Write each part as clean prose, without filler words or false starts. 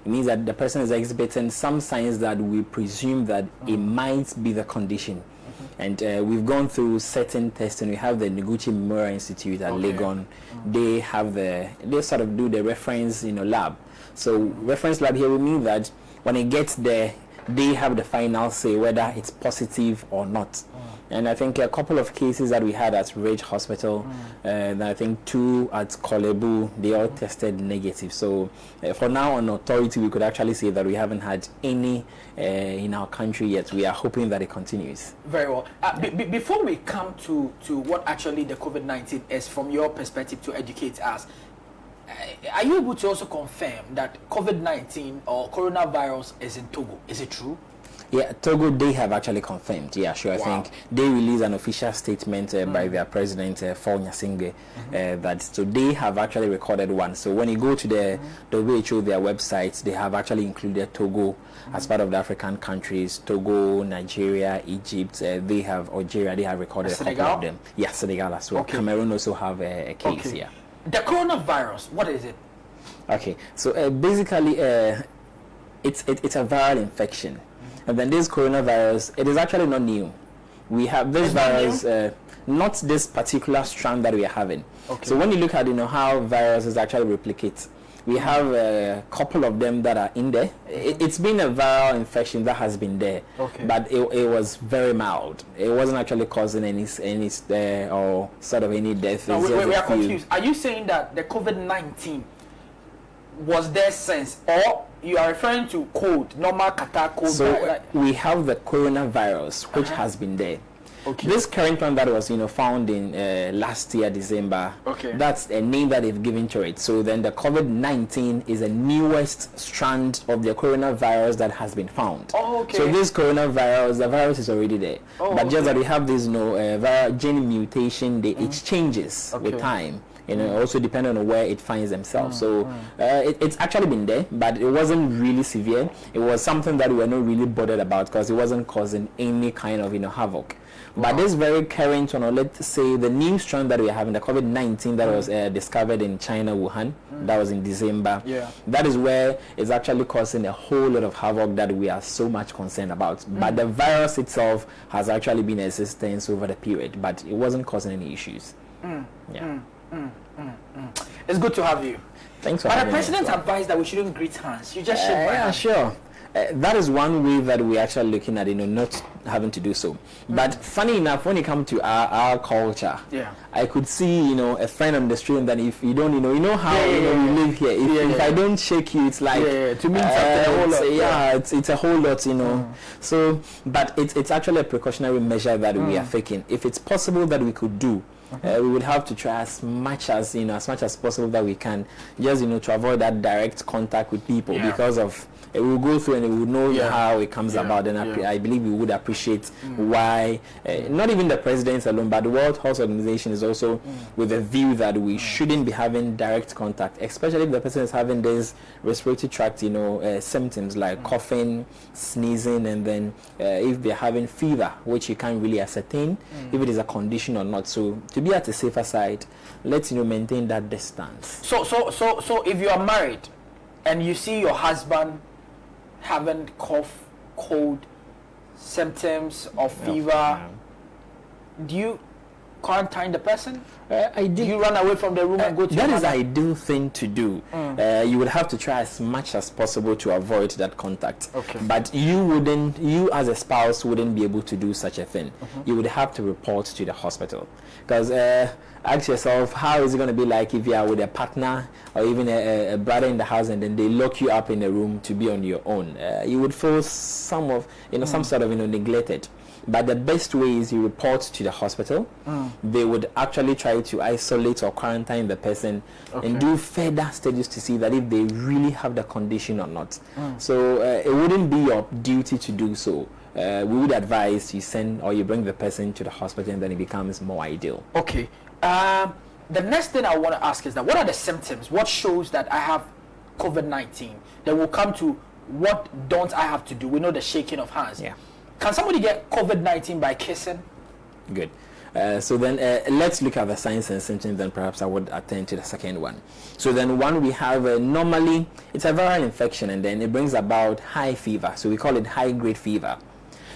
It means that the person is exhibiting some signs that we presume that it might be the condition. And we've gone through certain testing. We have the Noguchi Memorial Institute at Legon. They have they sort of do the reference, lab. So reference lab here will mean that when it gets there, they have the final say whether it's positive or not. And I think a couple of cases that we had at Ridge Hospital, and I think 2 at Kolebu, they all tested negative. So for now, on authority, we could actually say that we haven't had any in our country yet. We are hoping that it continues. Very well. Before we come to what actually the COVID-19 is, from your perspective, to educate us, are you able to also confirm that COVID-19 or coronavirus is in Togo? Is it true? Yeah, Togo, they have actually confirmed. Yeah, sure. Wow. I think they released an official statement by their president, Faure Gnassingbé, that so they have actually recorded one. So when you go to the WHO, their website, they have actually included Togo as part of the African countries. Togo, Nigeria, Egypt, they have Algeria, they have recorded a couple of them. Yeah, Senegal as well. Okay. Cameroon also have a case. Okay. Yeah. The coronavirus, what is it? Okay, so basically, it's a viral infection. And then this coronavirus, it is actually not new. We have this virus, not this particular strand that we are having. Okay. So when you look at how viruses actually replicate, we have a couple of them that are in there. It's been a viral infection that has been there, but it was very mild. It wasn't actually causing any or sort of any death. No, we are confused. Are you saying that the COVID-19 was there since, or you are referring to normal catarrh cold? So we have the coronavirus, which has been there. Okay. This current one that was found in last year December, that's a name that they've given to it. So then the COVID-19 is the newest strand of the coronavirus that has been found. So this coronavirus, the virus is already there, but just that we have this viral gene mutation, it changes with time. Also depending on where it finds themselves. So it's actually been there, but it wasn't really severe. It was something that we were not really bothered about because it wasn't causing any kind of havoc. But this very current one, or let's say the new strand that we are having, the COVID-19 that was discovered in China, Wuhan, that was in December. That is where it's actually causing a whole lot of havoc that we are so much concerned about. But the virus itself has actually been in existence over the period, but it wasn't causing any issues. It's good to have you. Thanks for having me. But the president advised that we shouldn't greet hands. You just shake my hand. Sure. That is one way that we're actually looking at, not having to do so. But funny enough, when it comes to our culture, I could see, a friend on the street that if you don't, how we live here. If I don't shake you, it's like to me, it's a whole lot. It's a whole lot, So, but it's actually a precautionary measure that we are taking. If it's possible that we could do. We would have to try as much as possible that we can, just to avoid that direct contact with people because of we will go through and we will know how it comes about. And I believe we would appreciate why not even the presidents alone, but the World Health Organization is also with a view that we shouldn't be having direct contact, especially if the person is having this respiratory tract symptoms like coughing, sneezing, and then if they're having fever, which you can't really ascertain if it is a condition or not. So to be at the safer side, let's maintain that distance. So if you are married and you see your husband having cough, cold, symptoms of fever, do you quarantine the person? Do you run away from the room and go to that is the ideal thing to do. You would have to try as much as possible to avoid that contact. But you as a spouse wouldn't be able to do such a thing. You would have to report to the hospital. Because ask yourself, how is it going to be like if you are with a partner or even a brother in the house and then they lock you up in a room to be on your own? You would feel some sort of neglected. But the best way is you report to the hospital. They would actually try to isolate or quarantine the person and do further studies to see that if they really have the condition or not. So it wouldn't be your duty to do so. We would advise you send or you bring the person to the hospital and then it becomes more ideal. Okay. The next thing I want to ask is that what are the symptoms? What shows that I have COVID-19? Then we'll come to what don't I have to do. We know the shaking of hands. Yeah. Can somebody get COVID-19 by kissing? Good. So then let's look at the signs and symptoms, then perhaps I would attend to the second one. So then one we have normally it's a viral infection, and then it brings about high fever. So we call it high grade fever.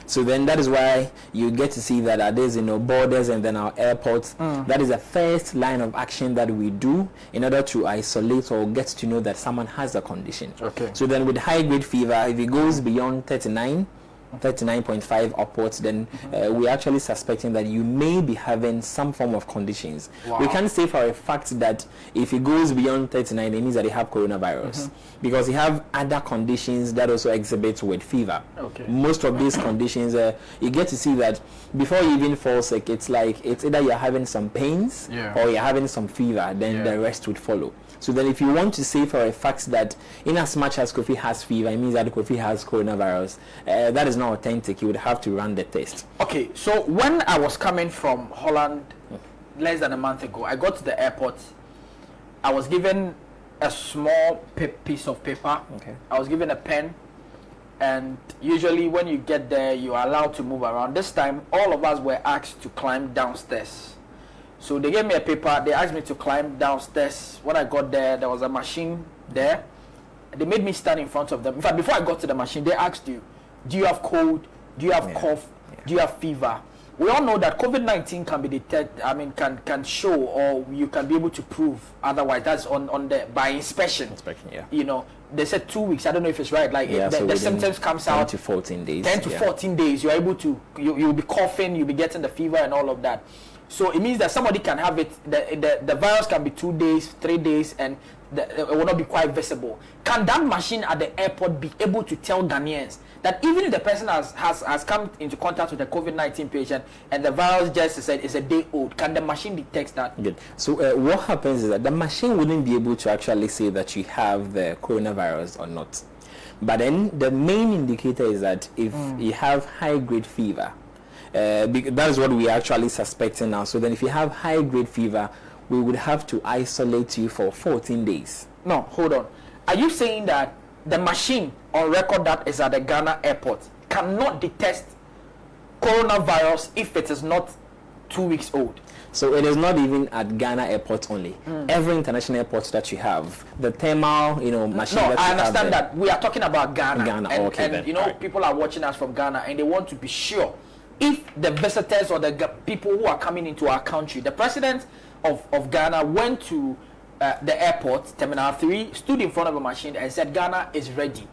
So then that is why you get to see that at these borders and then our airports, that is the first line of action that we do in order to isolate or get to know that someone has a condition. Okay. So then with high grade fever, if it goes beyond 39.5 upwards, then we're actually suspecting that you may be having some form of conditions. Wow. We can't say for a fact that if it goes beyond 39, it means that you have coronavirus, because you have other conditions that also exhibit with fever. Okay. Most of these conditions, you get to see that before you even fall sick, it's either you're having some pains or you're having some fever, then the rest would follow. So then if you want to say for a fact that in as much as Kofi has fever, it means that Kofi has coronavirus, that is not authentic. You would have to run the test. Okay, so when I was coming from Holland less than a month ago, I got to the airport. I was given a small piece of paper. Okay. I was given a pen. And usually when you get there, you are allowed to move around. This time, all of us were asked to climb downstairs. So they gave me a paper. They asked me to climb downstairs. When I got there, there was a machine there. They made me stand in front of them. In fact, before I got to the machine, they asked you, do you have cold? Do you have cough? Do you have fever? We all know that COVID-19 can be detected, can show, or you can be able to prove otherwise. That's on the by inspection. They said 2 weeks. I don't know if it's right. So the symptoms comes 10 out. 10 to 14 days. 10 to 14 days. You're able to, you'll be coughing, you'll be getting the fever and all of that. So it means that somebody can have it, the virus can be 2 days, 3 days, and it will not be quite visible. Can that machine at the airport be able to tell Ghanaians that even if the person has come into contact with a COVID-19 patient and the virus just is a day old, can the machine detect that? Good. So what happens is that the machine wouldn't be able to actually say that you have the coronavirus or not. But then the main indicator is that if you have high-grade fever, that is what we are actually suspecting now. So then if you have high-grade fever, we would have to isolate you for 14 days. No, hold on. Are you saying that the machine on record that is at the Ghana airport cannot detect coronavirus if it is not 2 weeks old? So it is not even at Ghana airport only. Every international airport that you have, the thermal, machine. No, I understand that. We are talking about Ghana. And people are watching us from Ghana, and they want to be sure if the visitors or the people who are coming into our country, the president of Ghana went to the airport, Terminal 3, stood in front of a machine and said Ghana is ready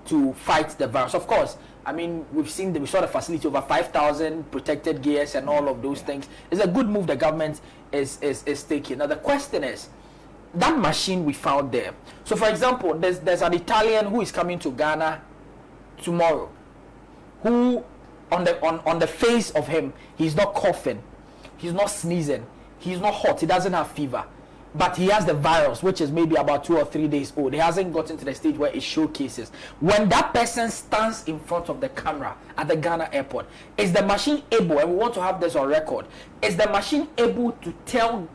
to fight the virus. Of course, we saw the facility, over 5,000 protected gears and all of those things. It's a good move the government is taking. Now the question is, that machine we found there. So for example, there's an Italian who is coming to Ghana tomorrow, who on the face of him, he's not coughing, he's not sneezing, he's not hot, he doesn't have fever, but he has the virus, which is maybe about 2 or 3 days old. He hasn't gotten to the stage where it showcases. When that person stands in front of the camera at the Ghana airport, is the machine able, and we want to have this on record, is the machine able to tell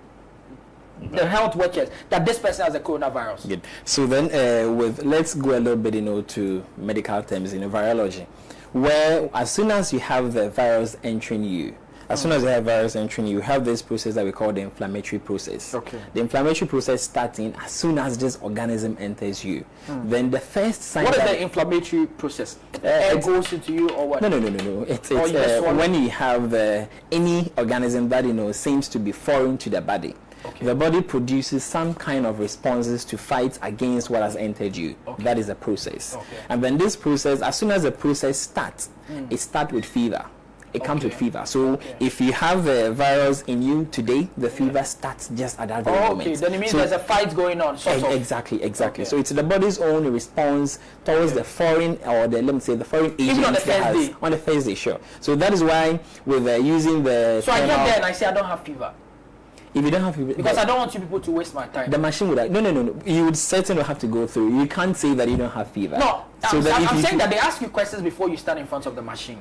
the health workers that this person has a coronavirus? Good. So then let's go a little bit to medical terms, virology, where as soon as you have the virus entering you, you have this process that we call the inflammatory process. Okay. The inflammatory process starting as soon as this organism enters you. Then the first sign. What is the inflammatory process? Air goes into you or what? No. It's when you have any organism that seems to be foreign to the body. Okay. The body produces some kind of responses to fight against what has entered you. Okay. That is the process. Okay. And then this process, as soon as the process starts, it starts with fever. It comes with fever. So if you have the virus in you today, the fever starts just at that very moment. Okay, then it means there's a fight going on. Exactly. Okay. So it's the body's own response towards the foreign, or the foreign agent. Even on the first day? On the first day, sure. So that is why with using the... So I get there and I say I don't have fever. If you don't have fever... Because I don't want you people to waste my time. The machine would... No. You would certainly have to go through. You can't say that you don't have fever. No, I'm saying that they ask you questions before you stand in front of the machine.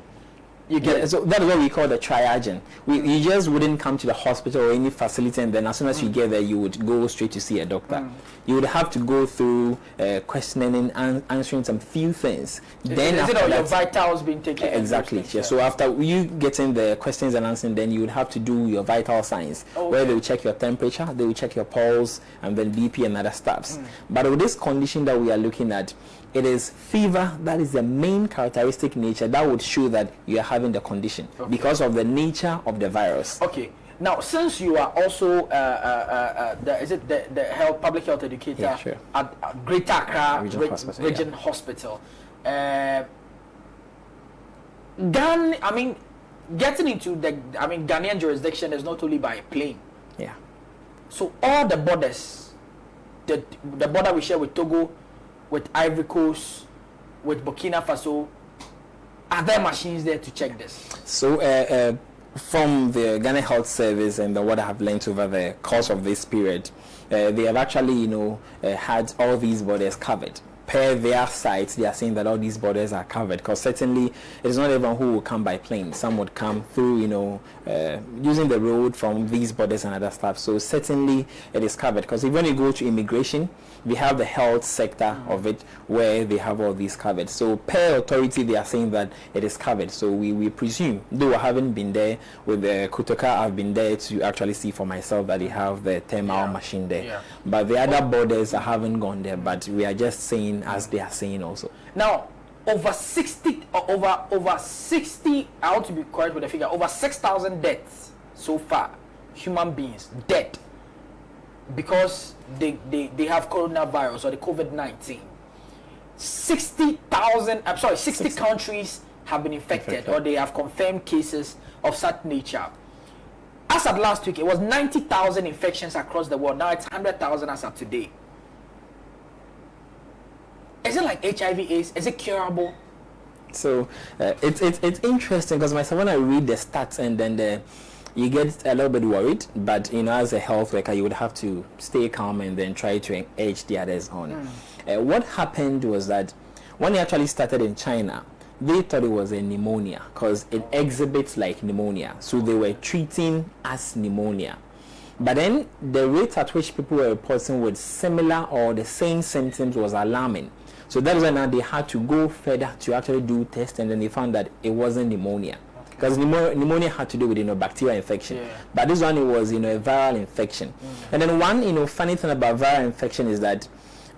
You get it. So that is what we call the triaging. You just wouldn't come to the hospital or any facility, and then as soon as you get there, you would go straight to see a doctor. You would have to go through questioning and answering some few things. Then is it all your vitals being taken? Exactly. Yeah. So after you getting the questions and answering, then you would have to do your vital signs, where they will check your temperature, they will check your pulse, and then BP and other stuffs. But with this condition that we are looking at, it is fever that is the main characteristic nature that would show that you are having the condition because of the nature of the virus. Okay. Now, since you are also the public health educator at Greater Accra Region Hospital, getting into the Ghanaian jurisdiction is not only by plane. Yeah. So all the borders, the border we share with Togo, with Ivory Coast, with Burkina Faso, are there machines there to check this? So from the Ghana Health Service and what I have learned over the course of this period, they have actually, had all these borders covered. Per their sites, they are saying that all these borders are covered, because certainly it is not everyone who will come by plane. Some would come through, using the road from these borders and other stuff. So certainly it is covered, because when you go to immigration, we have the health sector of it where they have all these covered. So per authority, they are saying that it is covered. So we presume, though I haven't been there with the Kotoka, I've been there to actually see for myself that they have the thermal machine there. Yeah. But the other borders, I haven't gone there, but we are just saying as they are saying also. Now, over 60, I want to be correct with the figure, over 6,000 deaths so far, human beings dead because they have coronavirus or the COVID-19. 60 countries have been infected or they have confirmed cases of such nature. As of last week, it was 90,000 infections across the world. Now it's 100,000 as of today. Is it like HIV/AIDS? Is it curable? So it's interesting, because myself, when I read the stats and then you get a little bit worried, but as a health worker, you would have to stay calm and then try to edge the others on. What happened was that when it actually started in China, they thought it was a pneumonia because it exhibits like pneumonia, so they were treating as pneumonia. But then the rate at which people were reporting with similar or the same symptoms was alarming. So that is why now they had to go further to actually do tests, and then they found that it wasn't pneumonia. Because pneumonia had to do with bacterial infection, but this one, it was a viral infection. And then one funny thing about viral infection is that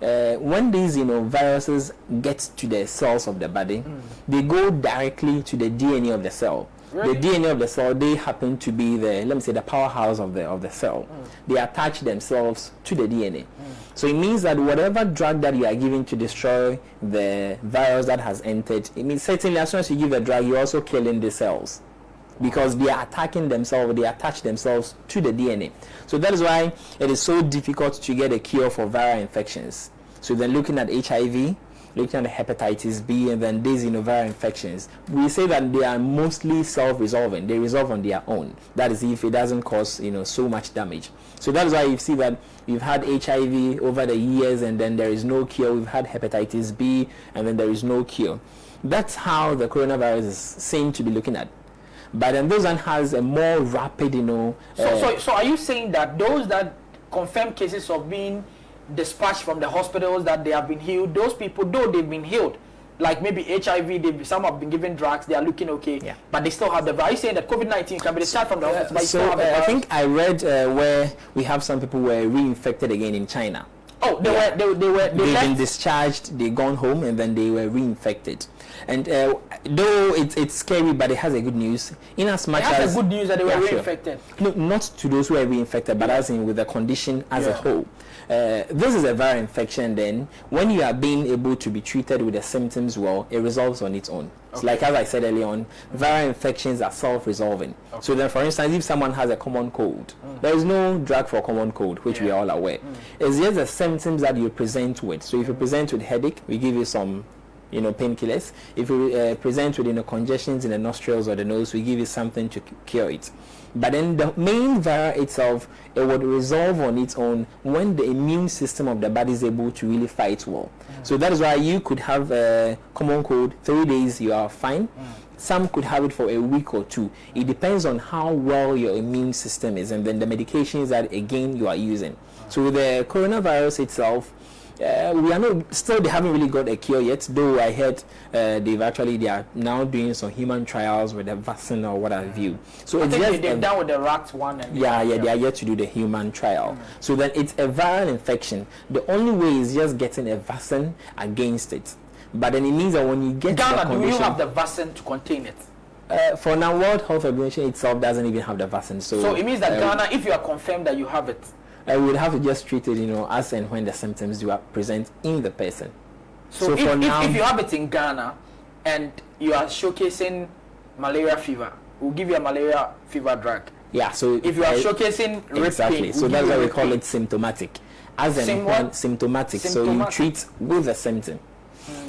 when these viruses get to the cells of the body, they go directly to the DNA of the cell. Really? The DNA of the cell, they happen to be the powerhouse of the cell. They attach themselves to the DNA. So it means that whatever drug that you are giving to destroy the virus that has entered, it means certainly as soon as you give a drug, you're also killing the cells, because they are attacking themselves, they attach themselves to the DNA. So that is why it is so difficult to get a cure for viral infections. So then looking at HIV, looking at hepatitis B, and then these viral infections, we say that they are mostly self-resolving. They resolve on their own. That is if it doesn't cause so much damage. So that is why you see that we've had HIV over the years, and then there is no cure. We've had hepatitis B, and then there is no cure. That's how the coronavirus is seen to be looking at. But then those one has a more rapid, So are you saying that those that confirm cases of being dispatched from the hospitals, that they have been healed, those people, though they've been healed, like maybe HIV, some have been given drugs, they are looking okay, but they still have the virus? Are you saying that COVID-19 can be discharged from the hospital, but you still have the virus? I think I read where we have some people who were reinfected again in China. Oh, they've been discharged, they gone home, and then they were reinfected. And though it's scary, but it has a good news. In as much as a good news that they were reinfected. No, not to those who were reinfected, but as in with the condition as a whole. This is a viral infection. Then when you are being able to be treated with the symptoms well, it resolves on its own. Okay. Like as I said earlier on, viral infections are self-resolving. Okay. So then, for instance, if someone has a common cold, there is no drug for common cold, which we are all aware. It's just the symptoms that you present with. So if you present with headache, we give you some painkillers. If you present with congestions in the nostrils or the nose, we give you something to cure it. But then the main virus itself, it would resolve on its own when the immune system of the body is able to really fight well. So that is why you could have a common cold, 3 days you are fine, Some could have it for a week or two. It depends on how well your immune system is, and then the medications that again you are using. So with the coronavirus itself, we are not still. They haven't really got a cure yet. Though I heard they are now doing some human trials with a vaccine or what have you. So I think they've done with the rat one. And they are yet to do the human trial. So then it's a viral infection. The only way is just getting a vaccine against it. But then it means that when you get Ghana, the condition, do you have the vaccine to contain it? For now, World Health Organization itself doesn't even have the vaccine. So it means that Ghana, if you are confirmed that you have it, we would have to just treat it, as and when the symptoms do present in the person. So if you have it in Ghana and you are showcasing malaria fever, we'll give you a malaria fever drug. Yeah. So if you are showcasing exactly, pain, so that's why we call it symptomatic. As and when symptomatic. So you treat with the symptom.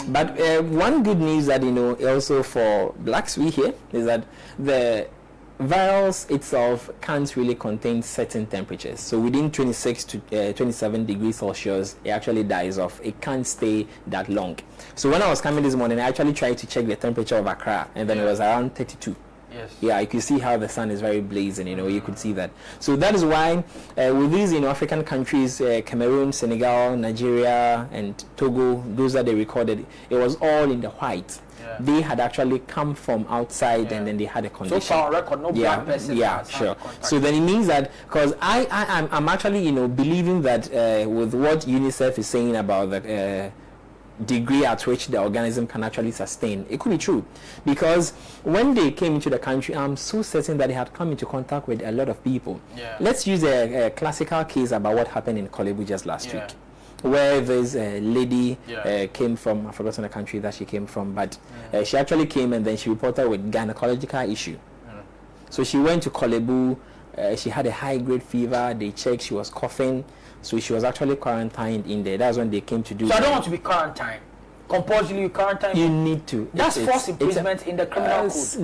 But one good news that also for blacks we hear is that the virus itself can't really contain certain temperatures. So within 26 to 27 degrees Celsius, it actually dies off. It can't stay that long. So when I was coming this morning, I actually tried to check the temperature of Accra, and then it was around 32. Yes. Yeah, you can see how the sun is very blazing, you could see that. So that is why with these, African countries, Cameroon, Senegal, Nigeria, and Togo, those that they recorded, it was all in the white. Yeah. They had actually come from outside, and then they had a condition. So far on record, no black person. Yeah, sure. So then it means that, because I'm actually, believing that with what UNICEF is saying about the degree at which the organism can actually sustain, it could be true, because when they came into the country, I'm so certain that they had come into contact with a lot of people. Let's use a classical case about what happened in Korle Bu just last week, where this lady came from, I've forgotten the country that she came from, but she actually came and then she reported with gynecological issue. So she went to Korle Bu, she had a high grade fever, they checked, she was coughing. So she was actually quarantined in there. That's when they came to do. So I don't want to be quarantined. Compulsory quarantine. You need to. That's forced imprisonment in the criminal code.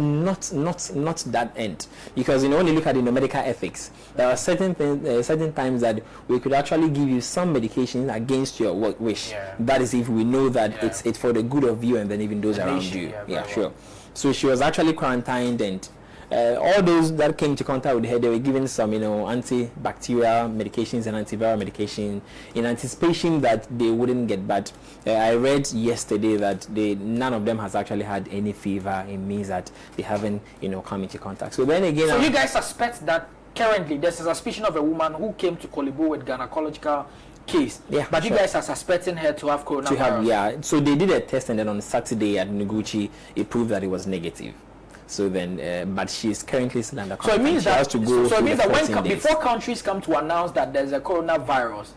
Not that end, because when you look at medical ethics, there are certain things, certain times that we could actually give you some medication against your wish. Yeah. That is if we know that it's for the good of you and then even those around you. Yeah, sure. Well. So she was actually quarantined, and all those that came into contact with her, they were given some, antibacterial medications and antiviral medication in anticipation that they wouldn't get bad. I read yesterday that none of them has actually had any fever. It means that they haven't, come into contact. So then again, so you guys suspect that currently there's a suspicion of a woman who came to Korle Bu with gynecological case. Yeah, but you guys are suspecting her to have coronavirus. So they did a test, and then on Saturday at Noguchi, it proved that it was negative. So then, but she's currently still under contact. So it means that before countries come to announce that there's a coronavirus,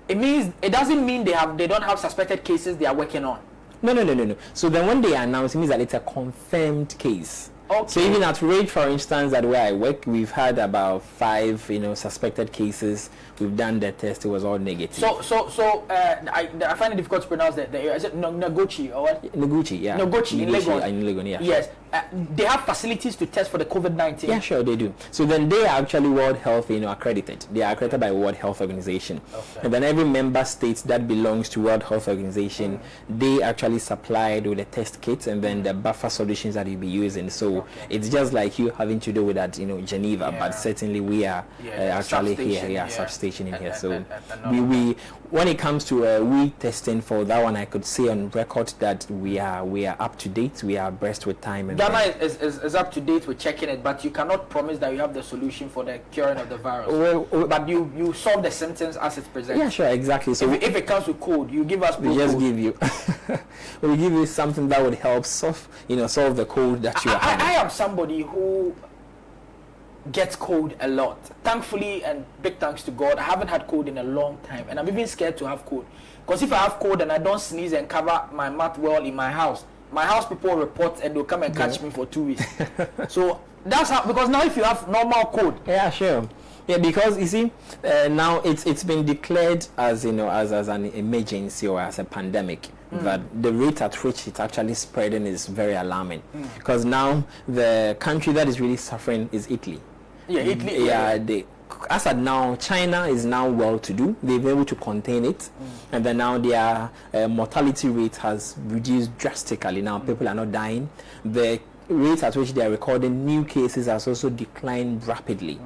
it means it doesn't mean they don't have suspected cases they are working on. No. So then when they announce, it means that it's a confirmed case. Okay. So even at Rage, for instance, that where I work, we've had about 5, suspected cases. We've done the test; it was all negative. So I find it difficult to pronounce that. Is it Noguchi or what? Noguchi, yeah. Noguchi in Legon. In Legon, yeah. Yes, they have facilities to test for the COVID-19. Yeah, sure, they do. So then they are actually World Health, accredited. They are accredited by World Health Organization. Okay. And then every member state that belongs to World Health Organization, they actually supplied with the test kits and then the buffer solutions that you'll be using. So it's just like you having to do with that, Geneva, but certainly we are actually here, substation in here. So we when it comes to we testing for that one, I could say on record that we are up to date. We are abreast with time. And Ghana is up to date with checking it, but you cannot promise that you have the solution for the curing of the virus. But you solve the symptoms as it's presented. Yeah, sure, exactly. So if it comes with cold, you give us. We just give you. We give you something that would help solve the cold that you are having. I am somebody who gets cold a lot. Thankfully, and big thanks to God, I haven't had cold in a long time, and I'm even scared to have cold, because if I have cold and I don't sneeze and cover my mouth well in my house people report and they'll come and catch me for 2 weeks. So that's how, because now if you have normal cold, yeah, sure. Yeah, because you see, now it's been declared as as an emergency or as a pandemic. That the rate at which it's actually spreading is very alarming. Because now the country that is really suffering is Italy. Yeah, Italy. Yeah, as at now, China is now well to do. They've been able to contain it, and then now their mortality rate has reduced drastically. Now people are not dying. The rate at which they are recording new cases has also declined rapidly.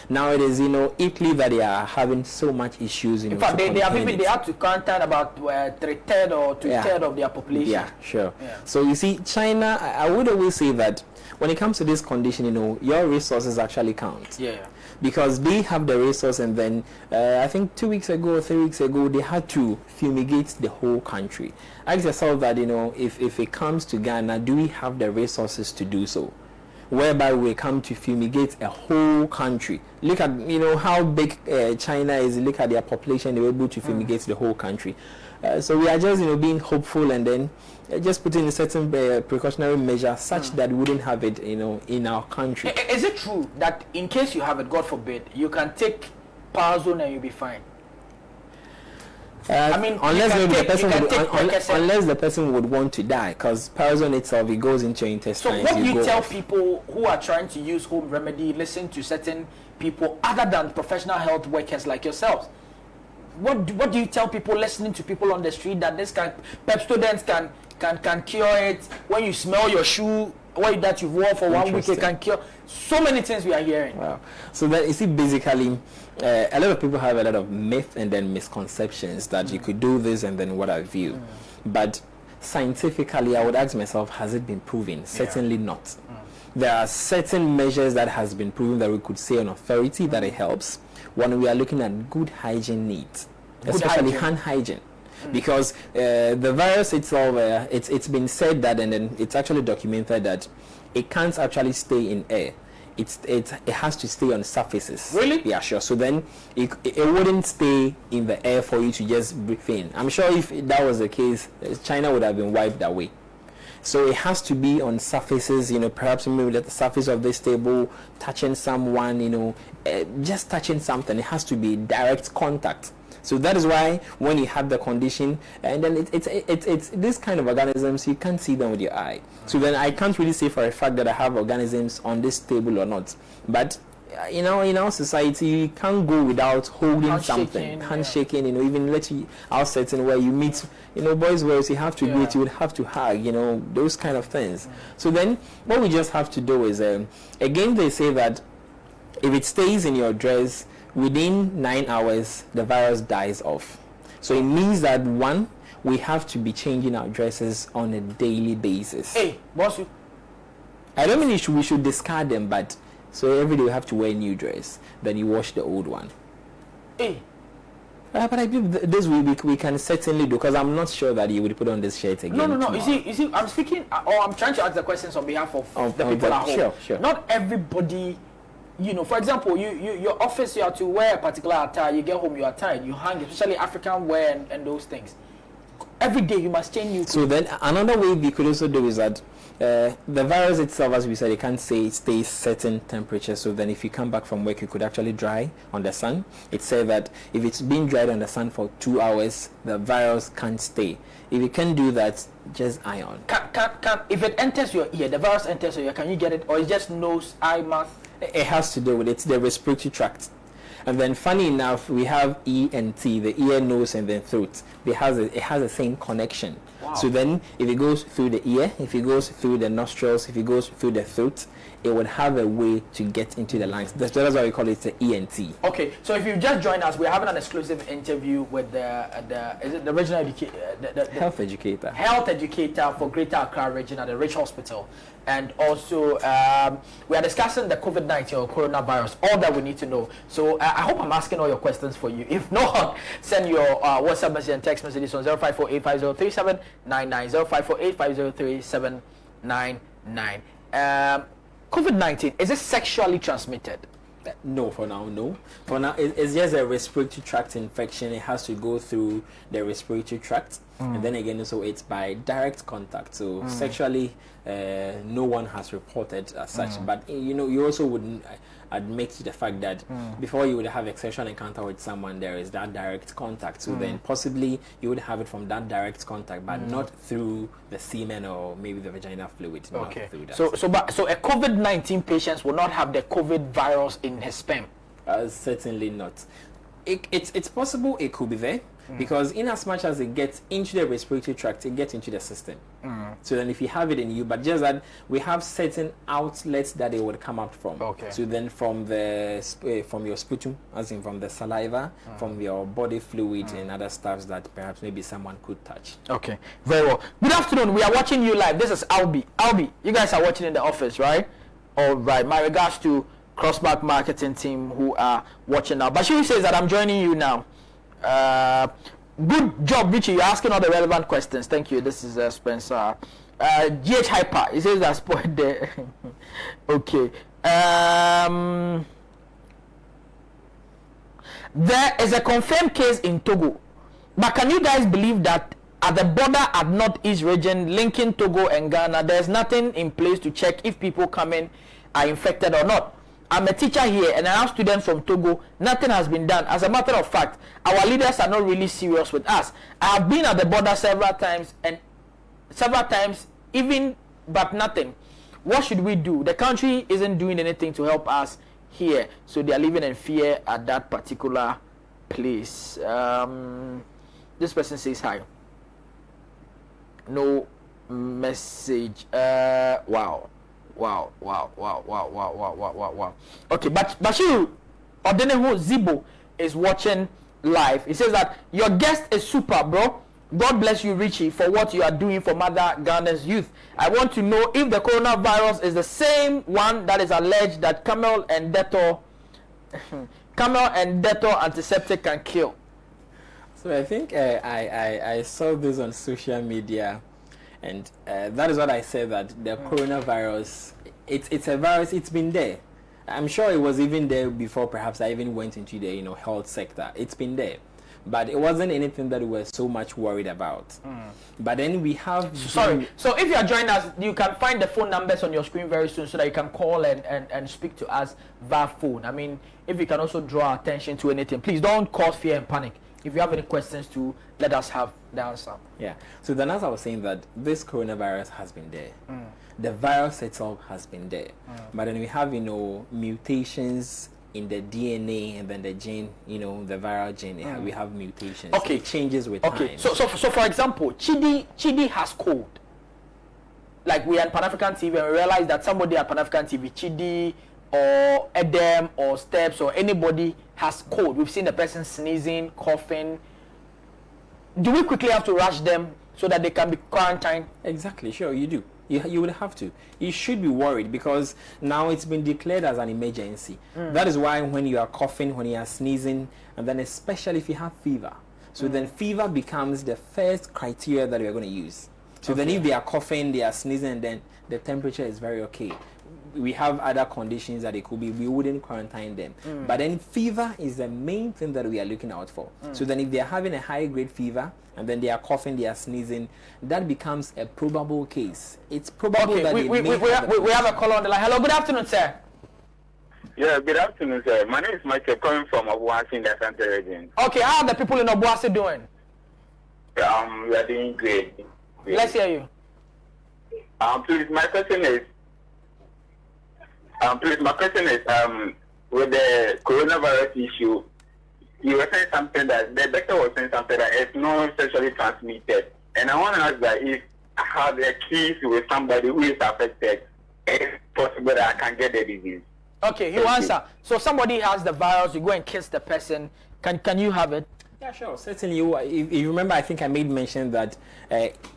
Now it is, Italy that they are having so much issues. In fact, they have to quarantine about 3/3 or 2/3 of their population. Yeah, sure. Yeah. So you see, China, I would always say that when it comes to this condition, your resources actually count. Yeah. Because they have the resource, and then I think 2 weeks ago or 3 weeks ago, they had to fumigate the whole country. Ask yourself that, if it comes to Ghana, do we have the resources to do so? Whereby we come to fumigate a whole country. Look at how big China is. Look at their population. They were able to fumigate the whole country. So we are just being hopeful, and then just putting a certain precautionary measure such that we wouldn't have it in our country. Is it true that in case you have it, God forbid, you can take Parazone and you'll be fine? Unless the person would want to die, because Parazone itself, it goes into your intestines. So what do you tell people who are trying to use home remedy, listen to certain people other than professional health workers like yourselves? What do you tell people listening to people on the street that this Pepsodent can cure it? When you smell your shoe that you've worn for 1 week, it can cure. So many things we are hearing. Wow. So that you see, basically, a lot of people have a lot of myth and then misconceptions that you could do this and then what have you. But scientifically, I would ask myself, has it been proven? Certainly not. There are certain measures that has been proven that we could say on authority that it helps when we are looking at good hygiene needs, especially hand hygiene. Because the virus itself, it's been said that, and then it's actually documented that it can't actually stay in air. It has to stay on surfaces. Really? Yeah, sure. So then it wouldn't stay in the air for you to just breathe in. I'm sure if that was the case, China would have been wiped away. So it has to be on surfaces, perhaps maybe at the surface of this table, touching someone, just touching something. It has to be direct contact. So that is why when you have the condition, and then it's this kind of organisms, you can't see them with your eye. So then I can't really say for a fact that I have organisms on this table or not. But in our society, you can't go without holding something, handshaking, even let you out setting where you meet, boys, whereas you have to greet, you would have to hug, those kind of things. So then what we just have to do is, again, they say that if it stays in your dress, within 9 hours, the virus dies off. So it means that, one, we have to be changing our dresses on a daily basis. Hey, boss, I don't mean we should discard them, but so every day we have to wear a new dress. Then you wash the old one. Hey. But I believe this we can certainly do, because I'm not sure that you would put on this shirt again. No. You see, I'm speaking, or I'm trying to ask the questions on behalf of the people at home. Sure. Not everybody. For example, your office, you have to wear a particular attire. You get home, you are tired. You hang, especially African wear and those things. Every day you must change new clothes. So then another way we could also do is that the virus itself, as we said, it can't stay certain temperature. So then if you come back from work, you could actually dry on the sun. It said that if it's been dried on the sun for 2 hours, the virus can't stay. If you can do that, just iron. Can if it enters your ear, the virus enters your ear, can you get it? Or it's just nose, eye, mouth? It has to do with the respiratory tract. And then funny enough, we have ENT, the ear, nose, and then throat. It has the same connection. Wow. So then if it goes through the ear, if it goes through the nostrils, if it goes through the throat, it would have a way to get into the lungs. That's why we call it the ENT. Okay, so if you just joined us, we're having an exclusive interview with the regional health educator. Health educator for Greater Accra region at the Rich Hospital. And also, we are discussing the COVID-19 or coronavirus, all that we need to know. So I hope I'm asking all your questions for you. If not, send your WhatsApp message and text messages on 0548503799, 0548503799. COVID-19, is it sexually transmitted? No, for now, no. For now, it's just a respiratory tract infection. It has to go through the respiratory tract. And then again, so it's by direct contact. So sexually, no one has reported as such. But, you also wouldn't admit to the fact that before you would have a sexual encounter with someone, there is that direct contact. So then possibly you would have it from that direct contact, but not through the semen or maybe the vaginal fluid. Okay. So a COVID-19 patient will not have the COVID virus in his sperm. Certainly not. It's possible it could be there. Because in as much as it gets into the respiratory tract, it gets into the system. So then if you have it in you, but just that we have certain outlets that it would come out from. Okay. So then from the from your sputum, as in from the saliva, from your body fluid and other stuffs that perhaps maybe someone could touch. Okay, very well. Good afternoon. We are watching you live. This is Albi. Albi, you guys are watching in the office, right? All right. My regards to Crossback Marketing team who are watching now. Bashir says that I'm joining you now. Good job, Richie. You're asking all the relevant questions. Thank you. This is Spencer. GH Hyper. He says that's point there. Okay. There is a confirmed case in Togo, but can you guys believe that at the border at Northeast region linking Togo and Ghana, there's nothing in place to check if people coming are infected or not? I'm a teacher here and I have students from Togo. Nothing has been done. As a matter of fact, our leaders are not really serious with us. I have been at the border several times, even, but nothing. What should we do? The country isn't doing anything to help us here, so they are living in fear at that particular place. This person says hi. No message. Wow. Okay, but Bashir Odenehu Zibo is watching live. He says that your guest is super, bro. God bless you, Richie, for what you are doing for Mother Ghana's youth. I want to know if the coronavirus is the same one that is alleged that camel and Dettol antiseptic can kill. So I think I saw this on social media. And that is what I said, that the coronavirus, it's a virus, it's been there. I'm sure it was even there before perhaps I even went into the health sector. It's been there. But it wasn't anything that we were so much worried about. But then we have... Sorry, so if you are joining us, you can find the phone numbers on your screen very soon so that you can call and speak to us via phone. I mean, if you can also draw attention to anything, please don't cause fear and panic. If you have any questions to let us have the answer. Yeah. So then as I was saying that this coronavirus has been there. The virus itself has been there. But then we have, mutations in the DNA and then the gene, the viral gene. We have mutations. Okay. It changes with time. So for example, Chidi has cold. Like we are on Pan-African TV and we realize that somebody at Pan-African TV, Chidi or Edem or Steps or anybody has cold. We've seen the person sneezing, coughing. Do we quickly have to rush them so that they can be quarantined? Exactly, sure, you do. You would have to. You should be worried because now it's been declared as an emergency. That is why when you are coughing, when you are sneezing, and then especially if you have fever. So then fever becomes the first criteria that we are going to use. So then if they are coughing, they are sneezing, then the temperature is very okay. We have other conditions that it could be, we wouldn't quarantine them. But then fever is the main thing that we are looking out for. So then if they are having a high grade fever and then they are coughing, they are sneezing, that becomes a probable case. It's probable that we have a caller on the line. Hello, good afternoon, sir. Yeah, good afternoon, sir. My name is Michael, coming from Obuasi in the Asante region. Okay, how are the people in Obuasi doing? We are doing great. Let's hear you. Please, my question is, with the coronavirus issue, you were saying something that the doctor was saying something that it's not sexually transmitted. And I want to ask that if I have a case with somebody who is affected, it's possible that I can get the disease. Okay, you answer. So somebody has the virus, you go and kiss the person. Can you have it? Yeah, sure. Certainly. If you remember, I think I made mention that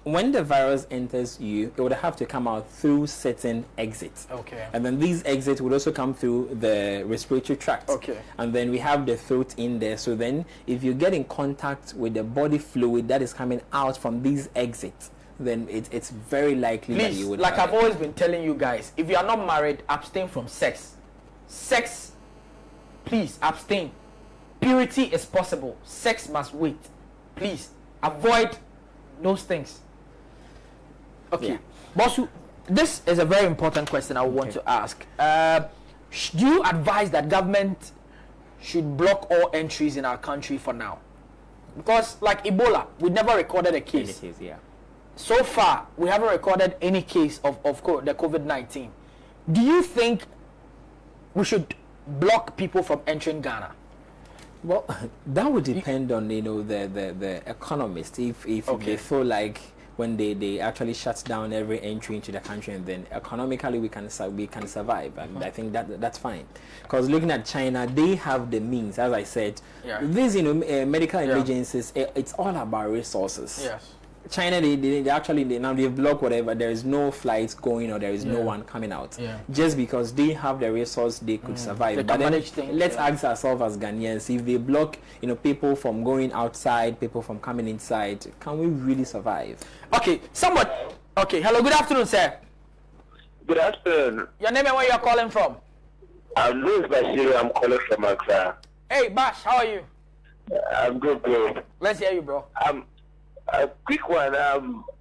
when the virus enters you, it would have to come out through certain exits. Okay. And then these exits would also come through the respiratory tract. Okay. And then we have the throat in there. So then if you get in contact with the body fluid that is coming out from these exits, then it's very likely that you would like have I've always been telling you guys, if you are not married, abstain from sex. Sex, please abstain. Purity is possible. Sex must wait. Please avoid those things. Okay. Yeah. Bosu, this is a very important question I want to ask. Do you advise that government should block all entries in our country for now? Because like Ebola, we never recorded a case. Yeah. So far, we haven't recorded any case of the COVID-19. Do you think we should block people from entering Ghana? Well, that would depend on the economist. If they feel like when they actually shut down every entry into the country, and then economically we can survive, and I think that's fine. Because looking at China, they have the means, as I said. These medical emergencies, it's all about resources. Yes. China, they actually now they've blocked whatever. There is no flights going, or there is no one coming out. Just because they have the resource, they could survive. But then let's ask ourselves as Ghanaians: if they block, people from going outside, people from coming inside, can we really survive? Okay, someone. Okay, hello, good afternoon, sir. Good afternoon. Your name and where you're calling from? I'm Louis Bashir. I'm calling from Accra. Hey, Bash, how are you? I'm good, bro. Let's hear you, bro. A quick one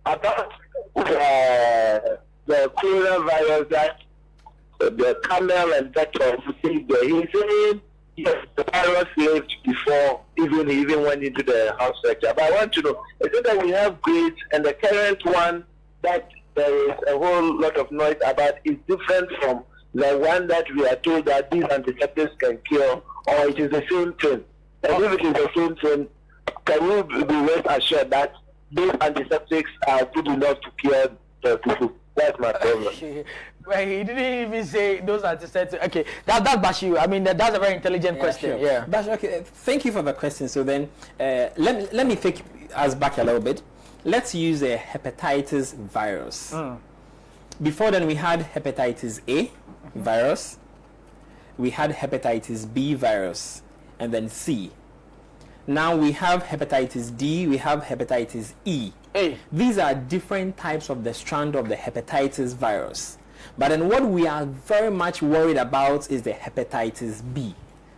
about the coronavirus that the Camel and Doctor received. He said yes, the virus lived before he even went into the house sector. But I want to know, is it that we have grades and the current one that there is a whole lot of noise about is different from the one that we are told that these antiseptics can cure, or it is the same thing? And if it is the same thing, can we be rest assured that those antiseptics are good enough to cure the people? That's my problem. Well, he didn't even say those antiseptics. Okay, that's Bashir. I mean, that's a very intelligent question. Sure. Yeah. Bashir, okay, thank you for the question. So then, let me take us back a little bit. Let's use a hepatitis virus. Before then, we had hepatitis A virus. We had hepatitis B virus, and then C. Now we have hepatitis D, we have hepatitis E. These are different types of the strand of the hepatitis virus. But then what we are very much worried about is the hepatitis B,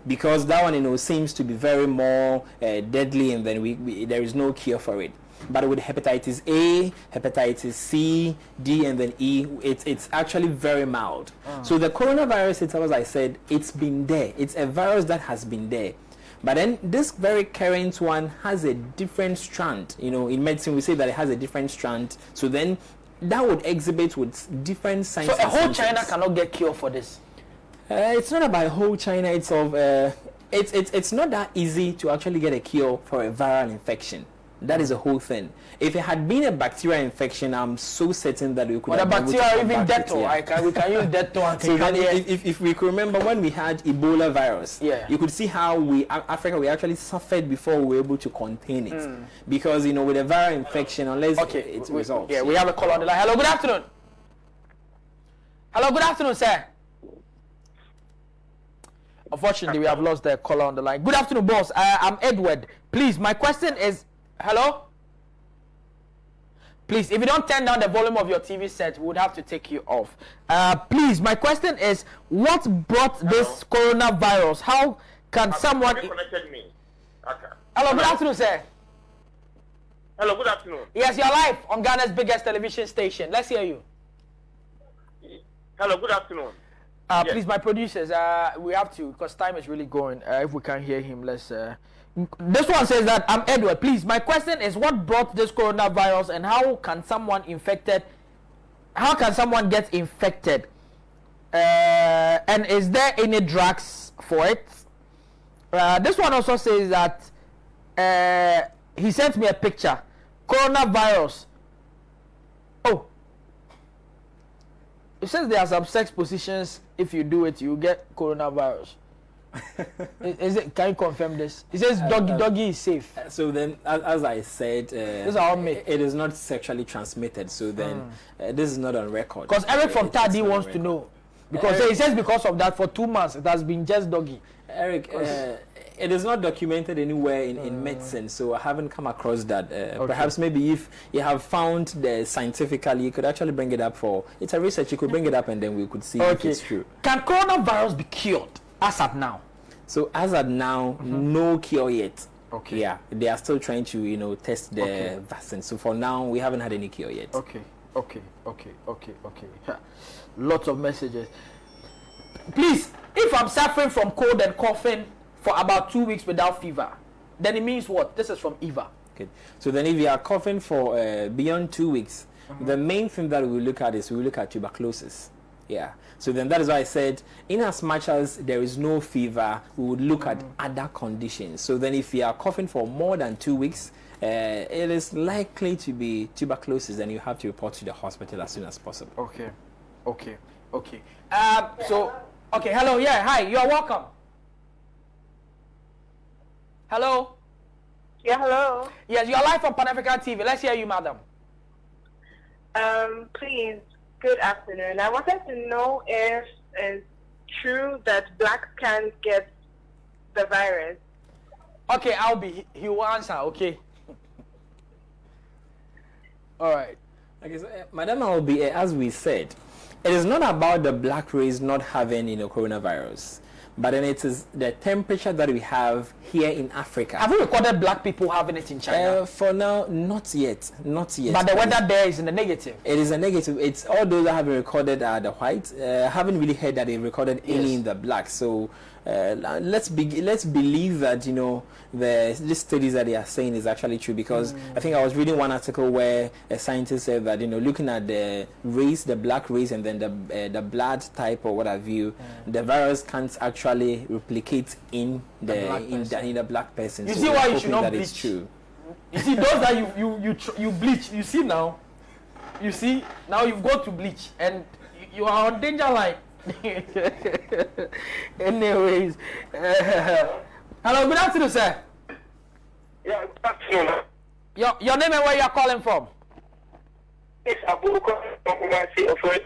because that one seems to be very more deadly, and then there is no cure for it. But with hepatitis A, hepatitis C, D, and then E, it's actually very mild. So the coronavirus itself, as I said, it's been there. It's a virus that has been there. But then this very current one has a different strand. In medicine we say that it has a different strand. So then that would exhibit with different signs. So a whole China cannot get cure for this? It's not about whole China itself. It's not that easy to actually get a cure for a viral infection. That is the whole thing. If it had been a bacterial infection, I'm so certain that we could have been able to combat even Dettol. We can use Dettol. So if we could remember when we had Ebola virus, you could see how Africa we actually suffered before we were able to contain it. Because with a viral infection, unless it resolves. Yeah, we have a call on the line. Hello, good afternoon. Hello, good afternoon, sir. Unfortunately, we have lost the caller on the line. Good afternoon, boss. I'm Edward. Please, my question is. Hello? Please, if you don't turn down the volume of your TV set, we would have to take you off. Please, my question is, what brought this coronavirus? How can someone... Connected me. Okay. Hello, good afternoon, sir. Hello, good afternoon. Yes, you're live on Ghana's biggest television station. Let's hear you. Hello, good afternoon. Yes. Please, my producers, we have to, because time is really going. If we can hear him, let's... This one says that I'm Edward. Please, my question is, what brought this coronavirus, and how can someone get infected? And is there any drugs for it? This one also says that he sent me a picture. Coronavirus. Oh, it says there are some sex positions. If you do it, you get coronavirus. Can you confirm this? It says doggy is safe. So then, as I said, these are all myths. It is not sexually transmitted. So then, this is not on record. Because Eric from Tadi wants to know, because he says because of that for 2 months it has been just doggy. Eric, it is not documented anywhere in medicine, so I haven't come across that. Perhaps maybe if you have found scientifically, you could actually bring it up for. It's a research. You could bring it up and then we could see if it's true. Can coronavirus be cured as at now? So as of now, no cure yet. Okay. Yeah, they are still trying to test the vaccine. So for now, we haven't had any cure yet. Okay. Lots of messages. Please, if I'm suffering from cold and coughing for about 2 weeks without fever, then it means what? This is from Eva. Okay. So then, if you are coughing for beyond 2 weeks, the main thing that we look at is we look at tuberculosis. Yeah. So then that is why I said, in as much as there is no fever, we would look at other conditions. So then if you are coughing for more than 2 weeks, it is likely to be tuberculosis, and you have to report to the hospital as soon as possible. Okay. Hello. Yeah, hi. You are welcome. Hello. Yeah, hello. Yes, you are live on Pan Africa TV. Let's hear you, madam. Please, good afternoon. I wanted to know if it's true that blacks can get the virus. Okay, he will answer, okay? All right. Okay, so, Madam Albi, as we said, it is not about the black race not having, coronavirus, but then it is the temperature that we have here in Africa. Have you recorded black people having it in China? For now, not yet. But the weather there is in the negative. It is a negative. It's all those that have been recorded are the white. Haven't really heard that they recorded any in the black. So let's believe that these studies that they are saying is actually true, because I think I was reading one article where a scientist said that looking at the race, the black race, and then the blood type or what have you, the virus can't actually replicate in the black person. You so see why you should not that bleach? It's true. You see those that you bleach. You see now. You see now you've got to bleach and you are on danger line. Anyways, hello, good afternoon, sir. Yeah, good afternoon. Your name and where you are calling from? It's Abu from Kumasi.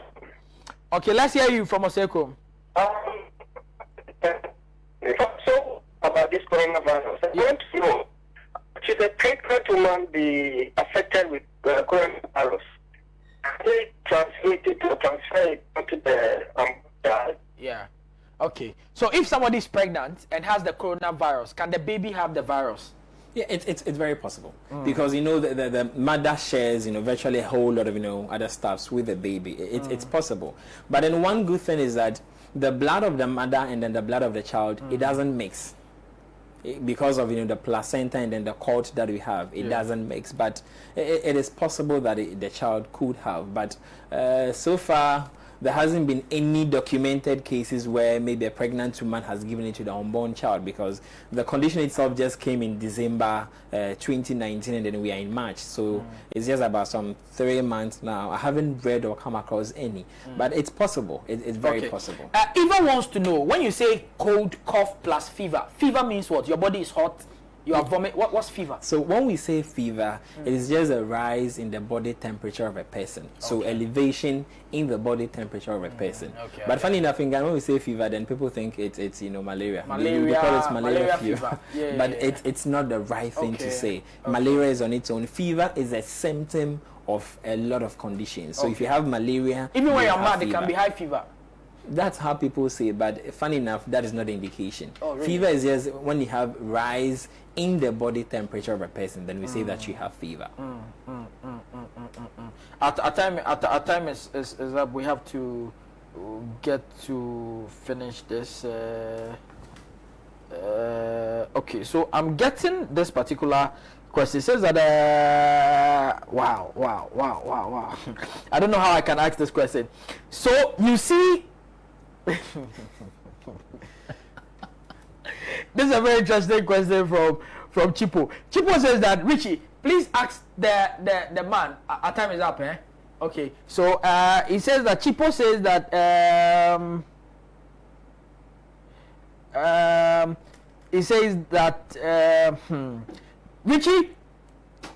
Okay, let's hear you from Oseko. So about this coronavirus, I want to know, should a pregnant woman be affected with coronavirus? Can they transmit it or transfer it to the child? Yeah. Okay. So if somebody is pregnant and has the coronavirus, can the baby have the virus? Yeah, it's very possible, because the mother shares virtually a whole lot of other stuffs with the baby. It's possible, but then one good thing is that the blood of the mother and then the blood of the child, it doesn't mix, because of the placenta and then the cord that we have. It doesn't mix, but it is possible that the child could have. But so far there hasn't been any documented cases where maybe a pregnant woman has given it to the unborn child, because the condition itself just came in December 2019, and then we are in March, so it's just about some 3 months now. I haven't read or come across any, but it's possible. It's very possible. Eva wants to know, when you say cold, cough plus fever means what? Your body is hot, you are vomit. What's fever? So when we say fever, it is just a rise in the body temperature of a person. So elevation in the body temperature of a person. But funny enough, in Ghana, when we say fever, then people think it's malaria. They call it malaria fever. But it's not the right thing to say. Malaria is on its own. Fever is a symptom of a lot of conditions. So if you have malaria, even when you're mad, it can be high fever. That's how people say, but funny enough, that is not the indication. Really? Fever is just when you have rise in the body temperature of a person, then we say that you have fever. Our time is up. We have to get to finish this. Okay, so I'm getting this particular question. It says that wow. I don't know how I can ask this question. So you see, this is a very interesting question from Chipo. Chipo says that, Richie, please ask the man. Our time is up, eh? Okay. So he says that Chipo says that he says that Richie,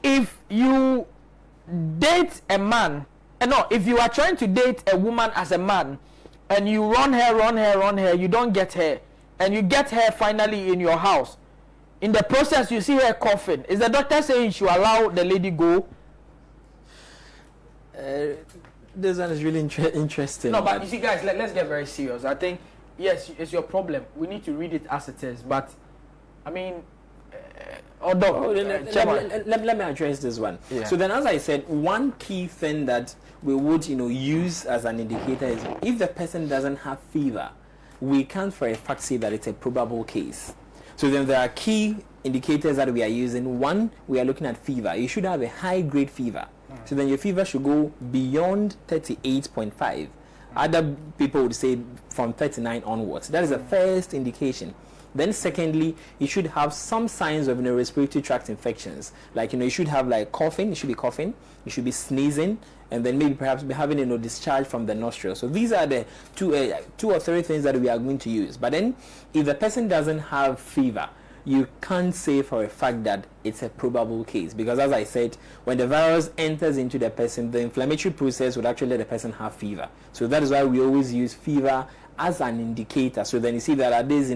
if you date a man, if you are trying to date a woman as a man, and you run her, you don't get her, and you get her finally in your house, in the process you see her coughing, is the doctor saying you should allow the lady go? This one is really interesting. No, but you see, guys, let's get very serious. I think, yes, it's your problem. We need to read it as it is, but I mean, let me address this one. So then, as I said, one key thing that we would use as an indicator is if the person doesn't have fever, we can't for a fact say that it's a probable case. So then there are key indicators that we are using. One, we are looking at fever. You should have a high grade fever. So then your fever should go beyond 38.5. Other people would say from 39 onwards. That is the first indication. Then secondly, you should have some signs of respiratory tract infections. Like, you should have like coughing, you should be coughing, you should be sneezing, and then maybe perhaps be having discharge from the nostril. So these are the two or three things that we are going to use. But then if the person doesn't have fever, you can't say for a fact that it's a probable case, because as I said, when the virus enters into the person, the inflammatory process would actually let the person have fever. So that is why we always use fever as an indicator. So then you see that at this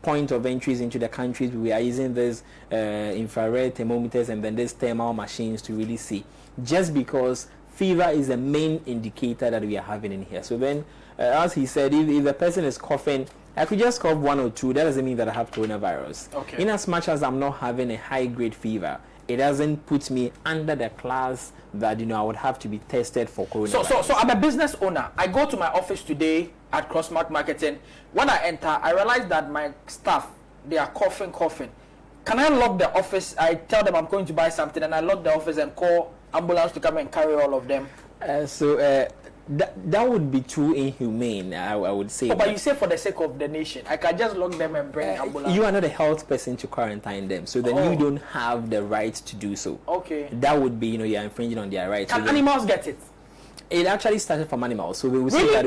point of entries into the countries, we are using these infrared thermometers and then these thermal machines to really see, just because fever is the main indicator that we are having in here. So then as he said, if the person is coughing, I could just cough 1 or 2, that doesn't mean that I have coronavirus. Okay. In as much as I'm not having a high grade fever, it doesn't put me under the class that I would have to be tested for coronavirus. So I'm a business owner. I go to my office today at Crossmark Marketing. When I enter, I realize that my staff, they are coughing. Can I lock the office? I tell them I'm going to buy something, and I lock the office and call ambulance to come and carry all of them. That would be too inhumane, I would say. But you say for the sake of the nation, I can just lock them and bring ambulance. You are not a health person to quarantine them, so then you don't have the right to do so. Okay. That would be, you're infringing on their rights. Can animals get it? It actually started from animals, so we say that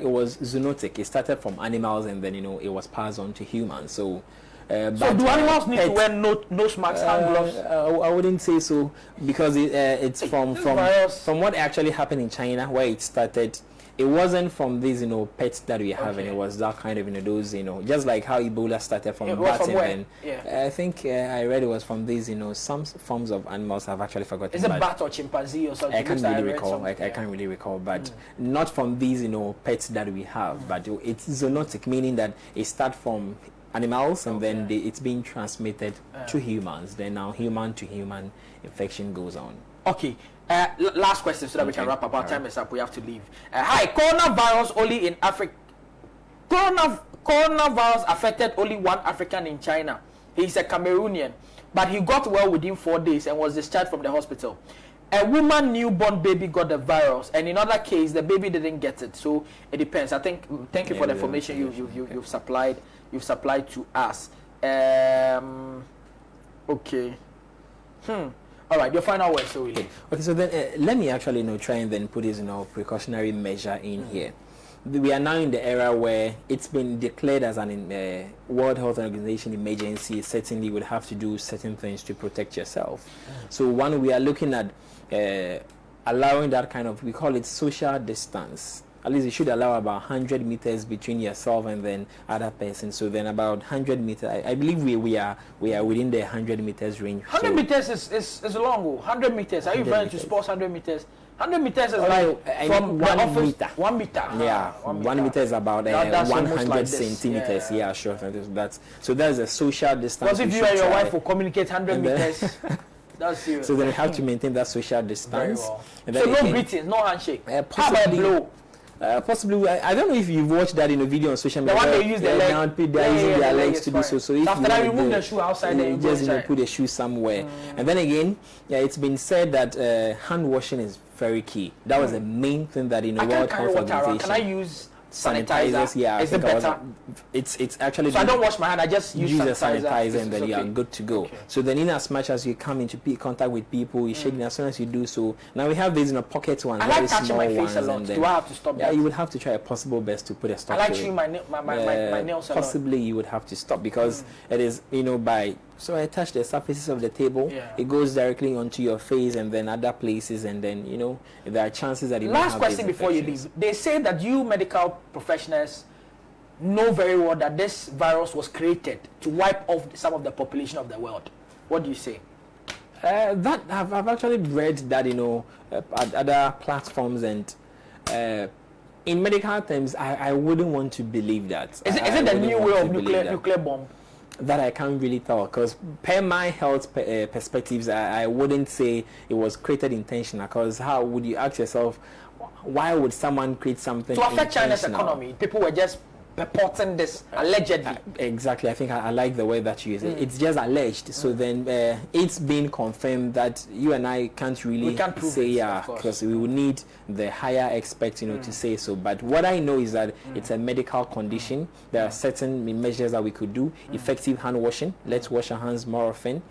it was zoonotic. It started from animals, and then it was passed on to humans. So do animals need to wear nose masks, hand gloves? I wouldn't say so, because it's from what actually happened in China, where it started. It wasn't from these pets that we have, and it was that kind of those just like how Ebola started from bats, and then I think I read it was from these some forms of animals. I've actually forgotten. Is it bat or chimpanzee or something? I can't really recall, but not from these pets that we have. But it's zoonotic, meaning that it starts from animals, and then it's being transmitted to humans. Then now human to human infection goes on. Okay. Last question so that we can wrap up. Our time is up. We have to leave. Hi, coronavirus only in Africa. Coronavirus affected only one African in China. He's a Cameroonian, but he got well within 4 days and was discharged from the hospital. A woman newborn baby got the virus, and in other case the baby didn't get it. So it depends. I think. Thank you for the information you've supplied. You've supplied to us. Okay. All right. Your final word, so okay. So then let me actually try and then put this precautionary measure in here. We are now in the era where it's been declared as an World Health Organization emergency. Certainly, you would have to do certain things to protect yourself. So one, we are looking at allowing that kind of, we call it social distance. At least you should allow about 100 meters between yourself and then other person. So then about 100 meters. I believe we are within the 100 meters range. 100 meters is long. 100 meters. Are you referring to sports 100 meters? 100 meters is like from 1 meter. 1 meter. Yeah, 1 meter is about 100 like centimeters. Yeah, sure. That's a social distance. Because if you and your wife will communicate 100 meters, that's serious. So then you have to maintain that social distance. Very well. And then so no greetings, no handshake. How about blow? Possibly, I don't know if you've watched that in a video on social media. The one they use their leg. They're using their legs to do so. So if after that, remove the shoe outside, you just put the shoe somewhere. And then again, it's been said that hand washing is very key. That was the main thing that World Health Organization. Can I use sanitizers? Yeah, is it better? It's actually. So I don't wash my hand. I just use a sanitizer, and then you are good to go. Okay. So then, in as much as you come into contact with people, you shake them. As soon as you do so, now we have these pocket ones. I like touching my face a lot. Do I have to stop that? Yeah, you would have to try a possible best to put a stop. I like chewing my nails a lot. Possibly, you would have to stop because it is by. So I touch the surfaces of the table. Yeah. It goes directly onto your face and then other places, and then there are chances that you. Last question before you leave. They say that you medical professionals know very well that this virus was created to wipe off some of the population of the world. What do you say? That I've actually read that at other platforms, and in medical terms, I wouldn't want to believe that. Is it the new way of nuclear bomb? That I can't really tell, because per my health perspectives, I wouldn't say it was created intentional. Because how would you ask yourself, why would someone create something to affect China's economy? People were just purporting this allegedly. Exactly. I think I like the way that you use it. It's just alleged. So then it's been confirmed that you and I can't really say, because we will need the higher expert, to say so. But what I know is that it's a medical condition. There are certain measures that we could do. Effective hand washing. Let's wash our hands more often.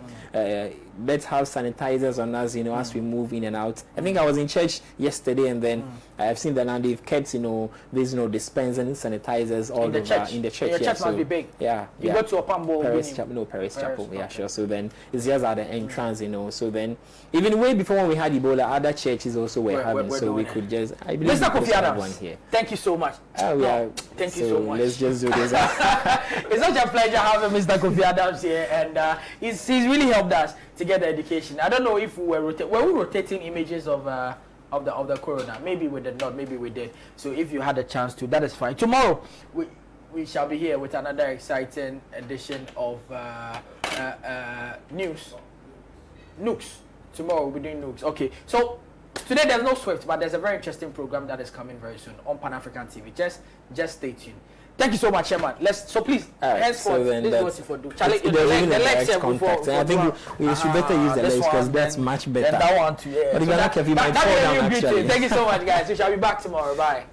Let's have sanitizers on us, as we move in and out. I think I was in church yesterday, and then I've seen that now they've kept, these, dispensing sanitizers all over in the church. Your church must be big. Yeah. You go to a Pambo. Paris Chapel. Yeah, sure. So then it's just at the entrance, So then, even way before when we had Ebola, other churches also were having. So we could just. I believe Mr. Kofi Adams, one here. Thank you so much. Thank you so much. Let's just do this. It's such a pleasure having Mr. Kofi Adams here, and he's really helped us to get the education. I don't know if we were rotating images of the corona. Maybe we did not. Maybe we did. So if you had a chance to, that is fine. Tomorrow we shall be here with another exciting edition of Nooks. Tomorrow we'll be doing Nooks. Okay. So today there's no Swift, but there's a very interesting program that is coming very soon on Pan African TV. Just stay tuned. Thank you so much, Chairman. Please, henceforth, this is what you for do. Charlie, the legs contact. I think we should better use the legs because that's much better. Then that one too, yeah. But if you might fall down, actually. Thank you so much, guys. We shall be back tomorrow. Bye.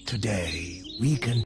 Today, we can